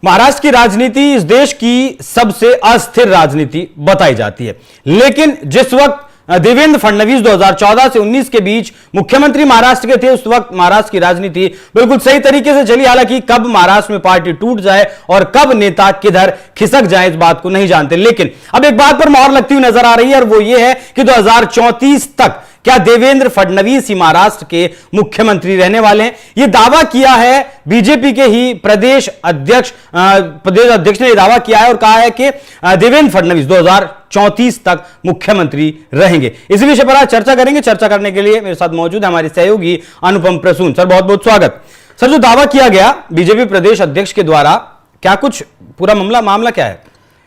महाराष्ट्र की राजनीति इस देश की सबसे अस्थिर राजनीति बताई जाती है, लेकिन जिस वक्त देवेंद्र फडणवीस 2014 से 19 के बीच मुख्यमंत्री महाराष्ट्र के थे, उस वक्त महाराष्ट्र की राजनीति बिल्कुल सही तरीके से चली। हालांकि कब महाराष्ट्र में पार्टी टूट जाए और कब नेता किधर खिसक जाए इस बात को नहीं जानते, लेकिन अब एक बात पर मोहर लगती हुई नजर आ रही है और वो ये है कि 2034 तक क्या देवेंद्र फडणवीस ही महाराष्ट्र के मुख्यमंत्री रहने वाले हैं। यह दावा किया है बीजेपी के ही प्रदेश अध्यक्ष ने यह दावा किया है और कहा है कि देवेंद्र फडणवीस 2034 तक मुख्यमंत्री रहेंगे। इसी विषय पर आज चर्चा करेंगे। चर्चा करने के लिए मेरे साथ मौजूद है हमारे सहयोगी अनुपम प्रसून। सर, बहुत बहुत स्वागत। सर, जो दावा किया गया बीजेपी प्रदेश अध्यक्ष के द्वारा, क्या कुछ पूरा मामला क्या है?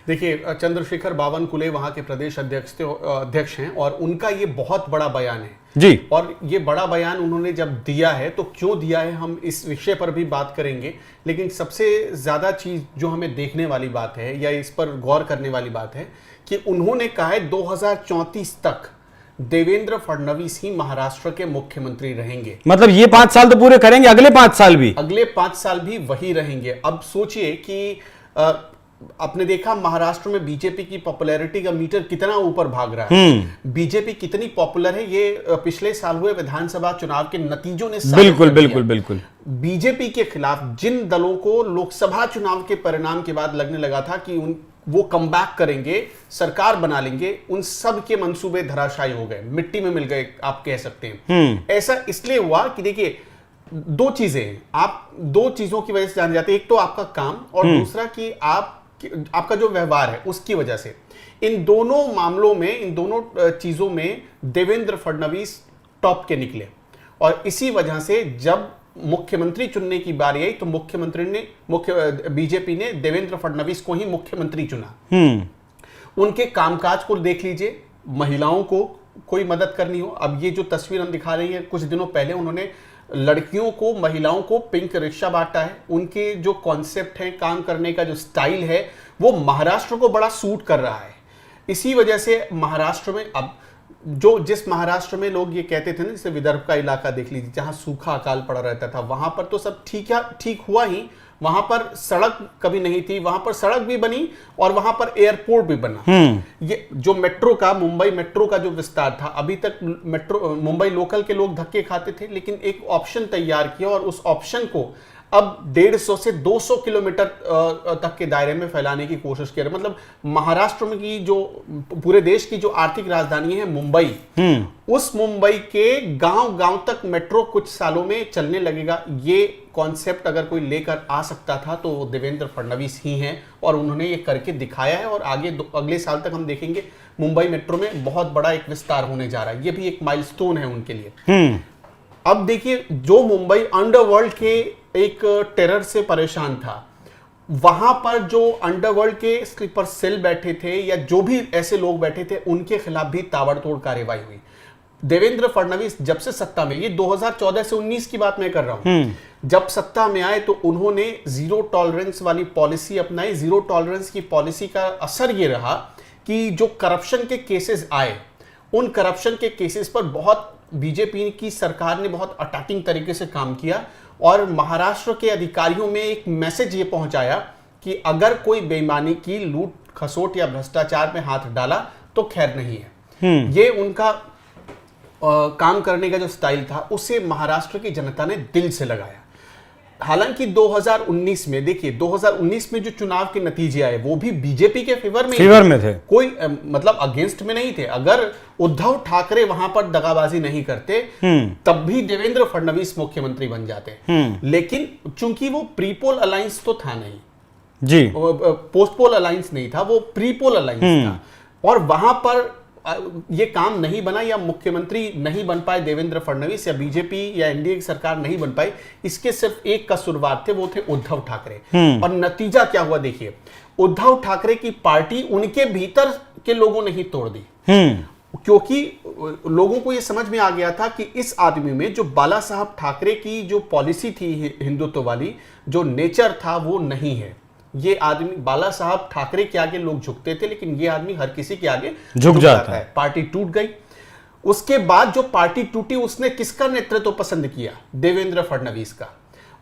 देखिए, चंद्रशेखर बावनकुले वहां के प्रदेश अध्यक्ष हैं और उनका ये बहुत बड़ा बयान है जी। और ये बड़ा बयान उन्होंने जब दिया है तो क्यों दिया है, हम इस विषय पर भी बात करेंगे। लेकिन सबसे ज्यादा चीज जो हमें देखने वाली बात है या इस पर गौर करने वाली बात है कि उन्होंने कहा है 2034 तक देवेंद्र फडणवीस ही महाराष्ट्र के मुख्यमंत्री रहेंगे। मतलब ये 5 साल तो पूरे करेंगे, अगले 5 साल भी वही रहेंगे। अब सोचिए कि आपने देखा महाराष्ट्र में बीजेपी की पॉपुलैरिटी का मीटर कितना ऊपर भाग रहा है। बीजेपी कितनी पॉपुलर है ये पिछले साल हुए विधानसभा चुनाव के नतीजों ने बिल्कुल बीजेपी के खिलाफ जिन दलों को लोकसभा चुनाव के परिणाम के बाद लगने लगा था कि वो कमबैक करेंगे, सरकार बना लेंगे, उन सब के मंसूबे धराशायी हो गए, मिट्टी में मिल गए, आप कह सकते हैं। ऐसा इसलिए हुआ कि देखिए, दो चीजें आप दो चीजों की वजह से जान जाते हैं। एक तो आपका काम और दूसरा कि आपका जो व्यवहार है उसकी वजह से। इन दोनों मामलों में, इन दोनों चीजों में देवेंद्र फडणवीस टॉप के निकले और इसी वजह से जब मुख्यमंत्री चुनने की बारी आई तो बीजेपी ने देवेंद्र फडणवीस को ही मुख्यमंत्री चुना। उनके कामकाज को देख लीजिए, महिलाओं को कोई मदद करनी हो, अब ये जो तस्वीर हम दिखा रही है, कुछ दिनों पहले उन्होंने लड़कियों को, महिलाओं को पिंक रिक्शा बांटा है। उनके जो कॉन्सेप्ट है, काम करने का जो स्टाइल है, वो महाराष्ट्र को बड़ा सूट कर रहा है। इसी वजह से महाराष्ट्र में अब जिस महाराष्ट्र में लोग ये कहते थे ना, जैसे विदर्भ का इलाका देख लीजिए, जहां सूखा अकाल पड़ा रहता था, वहां पर तो सब ठीक हुआ ही। वहां पर सड़क कभी नहीं थी, वहां पर सड़क भी बनी और वहां पर एयरपोर्ट भी बना। ये जो मुंबई मेट्रो का जो विस्तार था, अभी तक मुंबई लोकल के लोग धक्के खाते थे, लेकिन एक ऑप्शन तैयार किया और उस ऑप्शन को अब 150 से 200 किलोमीटर तक के दायरे में फैलाने की कोशिश की। मतलब महाराष्ट्र में की जो पूरे देश की जो आर्थिक राजधानी है मुंबई, उस मुंबई के गांव तक मेट्रो कुछ सालों में चलने लगेगा। ये कॉन्सेप्ट अगर कोई लेकर आ सकता था तो देवेंद्र फडणवीस ही हैं और उन्होंने ये करके दिखाया है और अगले साल तक हम देखेंगे मुंबई मेट्रो में बहुत बड़ा एक विस्तार होने जा रहा है। ये भी एक माइलस्टोन है उनके लिए। अब देखिए, जो मुंबई अंडरवर्ल्ड के एक टेरर से परेशान था, वहां पर जो अंडरवर्ल्ड के स्लीपर सेल बैठे थे या जो भी ऐसे लोग बैठे थे, उनके खिलाफ भी ताबड़तोड़ कार्रवाई हुई। देवेंद्र फडणवीस जब से सत्ता में, ये 2014 से 19 की बात मैं कर रहा हूं, जब सत्ता में आए तो उन्होंने जीरो टॉलरेंस वाली पॉलिसी अपनाई। जीरो टॉलरेंस की पॉलिसी का असर ये रहा कि जो करप्शन के केसेस आए, उन करप्शन के केसेस पर बहुत बीजेपी की सरकार ने बहुत अटैकिंग तरीके से काम किया और महाराष्ट्र के अधिकारियों में एक मैसेज ये पहुंचाया कि अगर कोई बेईमानी की, लूट खसोट या भ्रष्टाचार में हाथ डाला तो खैर नहीं है। ये उनका काम करने का जो स्टाइल था, उसे महाराष्ट्र की जनता ने दिल से लगाया। हालांकि 2019 में देखिए, 2019 में जो चुनाव के नतीजे आए वो भी बीजेपी के फेवर में थे। कोई मतलब अगेंस्ट में नहीं थे। अगर उद्धव ठाकरे वहां पर दगाबाजी नहीं करते तब भी देवेंद्र फडणवीस मुख्यमंत्री बन जाते। लेकिन चूंकि वो प्रीपोल अलायंस तो था नहीं जी, पोस्टपोल अलायंस नहीं था, वो प्रीपोल अलायंस था और वहां पर ये काम नहीं बना या मुख्यमंत्री नहीं बन पाए देवेंद्र फडणवीस या बीजेपी या एनडीए की सरकार नहीं बन पाई। इसके सिर्फ एक कसूरवार थे, वो थे उद्धव ठाकरे। और नतीजा क्या हुआ देखिए, उद्धव ठाकरे की पार्टी उनके भीतर के लोगों ने ही तोड़ दी, क्योंकि लोगों को यह समझ में आ गया था कि इस आदमी में जो बाला साहब ठाकरे की जो पॉलिसी थी हिंदुत्व वाली, जो नेचर था, वो नहीं है। ये आदमी, बाला साहब ठाकरे के आगे लोग झुकते थे, लेकिन ये आदमी हर किसी के आगे झुक जाता है। पार्टी टूट गई। उसके बाद जो पार्टी टूटी, उसने किसका नेतृत्व पसंद किया? देवेंद्र फडणवीस का।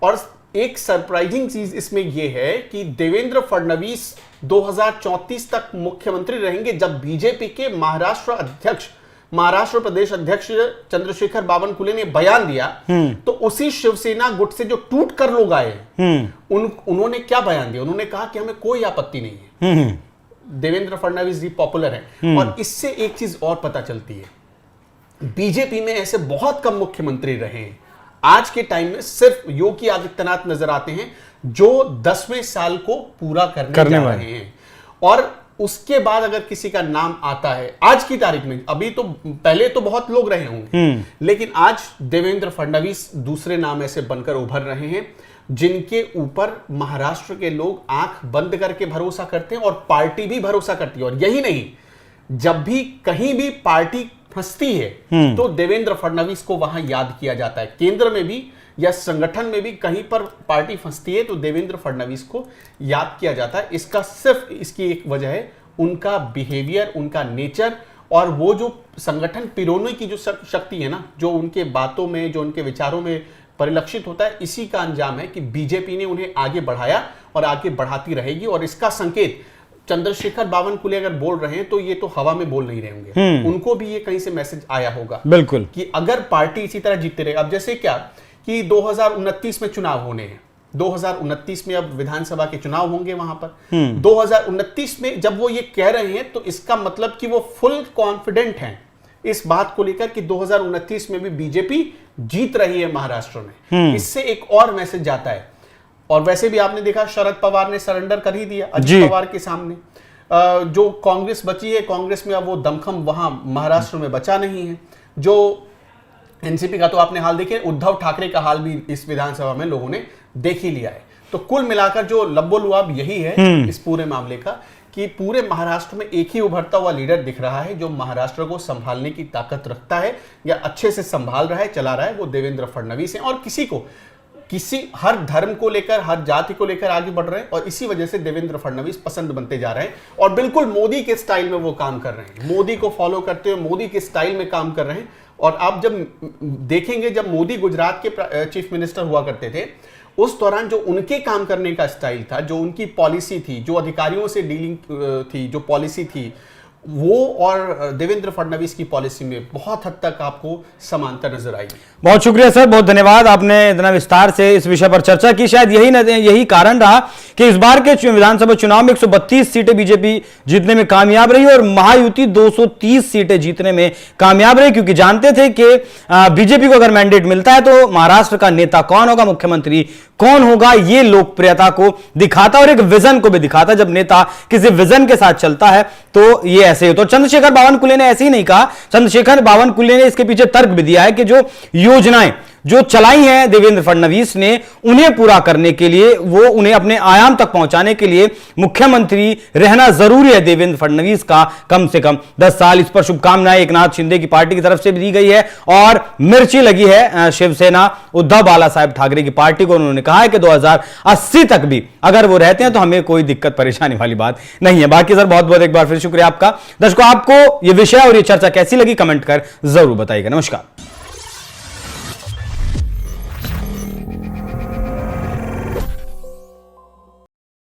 और एक सरप्राइजिंग चीज इसमें यह है कि देवेंद्र फडणवीस 2034 तक मुख्यमंत्री रहेंगे। जब बीजेपी के महाराष्ट्र प्रदेश अध्यक्ष चंद्रशेखर बावनकुले ने बयान दिया, तो उसी शिवसेना गुट से जो टूट कर लोग आए उन्होंने क्या बयान दिया? उन्होंने कहा कि हमें कोई आपत्ति नहीं है, देवेंद्र फडणवीस जी पॉपुलर हैं। और इससे एक चीज और पता चलती है, बीजेपी में ऐसे बहुत कम मुख्यमंत्री रहे हैं। आज के टाइम में सिर्फ योगी आदित्यनाथ नजर आते हैं जो 10वें साल को पूरा करने जा रहे हैं। और उसके बाद अगर किसी का नाम आता है आज की तारीख में, अभी तो पहले तो बहुत लोग रहे होंगे, लेकिन आज देवेंद्र फडणवीस दूसरे नाम ऐसे बनकर उभर रहे हैं जिनके ऊपर महाराष्ट्र के लोग आंख बंद करके भरोसा करते हैं और पार्टी भी भरोसा करती है। और यही नहीं, जब भी कहीं भी पार्टी फंसती है तो देवेंद्र फडणवीस को वहां याद किया जाता है। केंद्र में भी या संगठन में भी कहीं पर पार्टी फंसती है तो देवेंद्र फडणवीस को याद किया जाता है। इसका सिर्फ इसकी एक वजह है उनका बिहेवियर, उनका नेचर, और वो जो संगठन पिरोने की जो शक्ति है ना, जो उनके बातों में, जो उनके विचारों में परिलक्षित होता है, इसी का अंजाम है कि बीजेपी ने उन्हें आगे बढ़ाया और आगे बढ़ाती रहेगी। और इसका संकेत चंद्रशेखर बावनकुले अगर बोल रहे हैं तो ये तो हवा में बोल नहीं रहे होंगे, उनको भी ये कहीं से मैसेज आया होगा बिल्कुल कि अगर पार्टी इसी तरह जीतते रहे। अब जैसे क्या कि 2029 में चुनाव होने हैं, 2029 में अब विधानसभा के चुनाव होंगे वहां पर। 2029 में जब वो ये कह रहे हैं तो इसका मतलब कि वो फुल कॉन्फिडेंट हैं इस बात को लेकर कि 2029 में भी बीजेपी जीत रही है महाराष्ट्र में। इससे एक और मैसेज जाता है। और वैसे भी आपने देखा शरद पवार ने सरेंडर कर ही दिया अजित पवार के सामने। जो कांग्रेस बची है, कांग्रेस में अब वो दमखम वहां महाराष्ट्र में बचा नहीं है। जो एनसीपी का तो आपने हाल देखे, उद्धव ठाकरे का हाल भी इस विधानसभा में लोगों ने देख ही लिया है। तो कुल मिलाकर जो लब्बो-लुआब यही है इस पूरे मामले का कि पूरे महाराष्ट्र में एक ही उभरता हुआ लीडर दिख रहा है जो महाराष्ट्र को संभालने की ताकत रखता है या अच्छे से संभाल रहा है, चला रहा है, वो देवेंद्र फडणवीस है। और किसी हर धर्म को लेकर, हर जाति को लेकर आगे बढ़ रहे हैं और इसी वजह से देवेंद्र फडणवीस पसंद बनते जा रहे हैं। और बिल्कुल मोदी के स्टाइल में वो काम कर रहे हैं, मोदी को फॉलो करते हुए मोदी के स्टाइल में काम कर रहे हैं। और आप जब देखेंगे, जब मोदी गुजरात के चीफ मिनिस्टर हुआ करते थे, उस दौरान जो उनके काम करने का स्टाइल था, जो उनकी पॉलिसी थी, जो अधिकारियों से डीलिंग थी, जो पॉलिसी थी, वो और देवेंद्र फडणवीस की पॉलिसी में बहुत हद तक आपको समानता नजर आई। बहुत शुक्रिया सर, बहुत धन्यवाद, आपने इतना विस्तार से इस विषय पर चर्चा की। शायद यही कारण रहा कि इस बार के विधानसभा चुनाव में 132 सीटें बीजेपी जीतने में कामयाब रही और महायुति 230 सीटें जीतने में कामयाब रही, क्योंकि जानते थे कि बीजेपी को अगर मैंडेट मिलता है तो महाराष्ट्र का नेता कौन होगा, मुख्यमंत्री कौन होगा, ये लोकप्रियता को दिखाता और एक विजन को भी दिखाता। जब नेता किसी विजन के साथ चलता है तो ये ऐसे ही। तो चंद्रशेखर बावनकुले ने ऐसे ही नहीं कहा, चंद्रशेखर बावनकुले ने इसके पीछे तर्क भी दिया है कि जो योजनाएं जो चलाई हैं देवेंद्र फडणवीस ने, उन्हें पूरा करने के लिए, वो उन्हें अपने आयाम तक पहुंचाने के लिए मुख्यमंत्री रहना जरूरी है देवेंद्र फडणवीस का कम से कम 10 साल। इस पर शुभकामनाएं एकनाथ शिंदे की पार्टी की तरफ से भी दी गई है और मिर्ची लगी है शिवसेना उद्धव बाला साहेब ठाकरे की पार्टी को। उन्होंने कहा है कि 2080 तक भी अगर वो रहते हैं तो हमें कोई दिक्कत परेशानी वाली बात नहीं है। बाकी सर बहुत बहुत एक बार फिर शुक्रिया आपका। दर्शकों, आपको ये विषय और ये चर्चा कैसी लगी कमेंट कर जरूर बताइएगा। नमस्कार।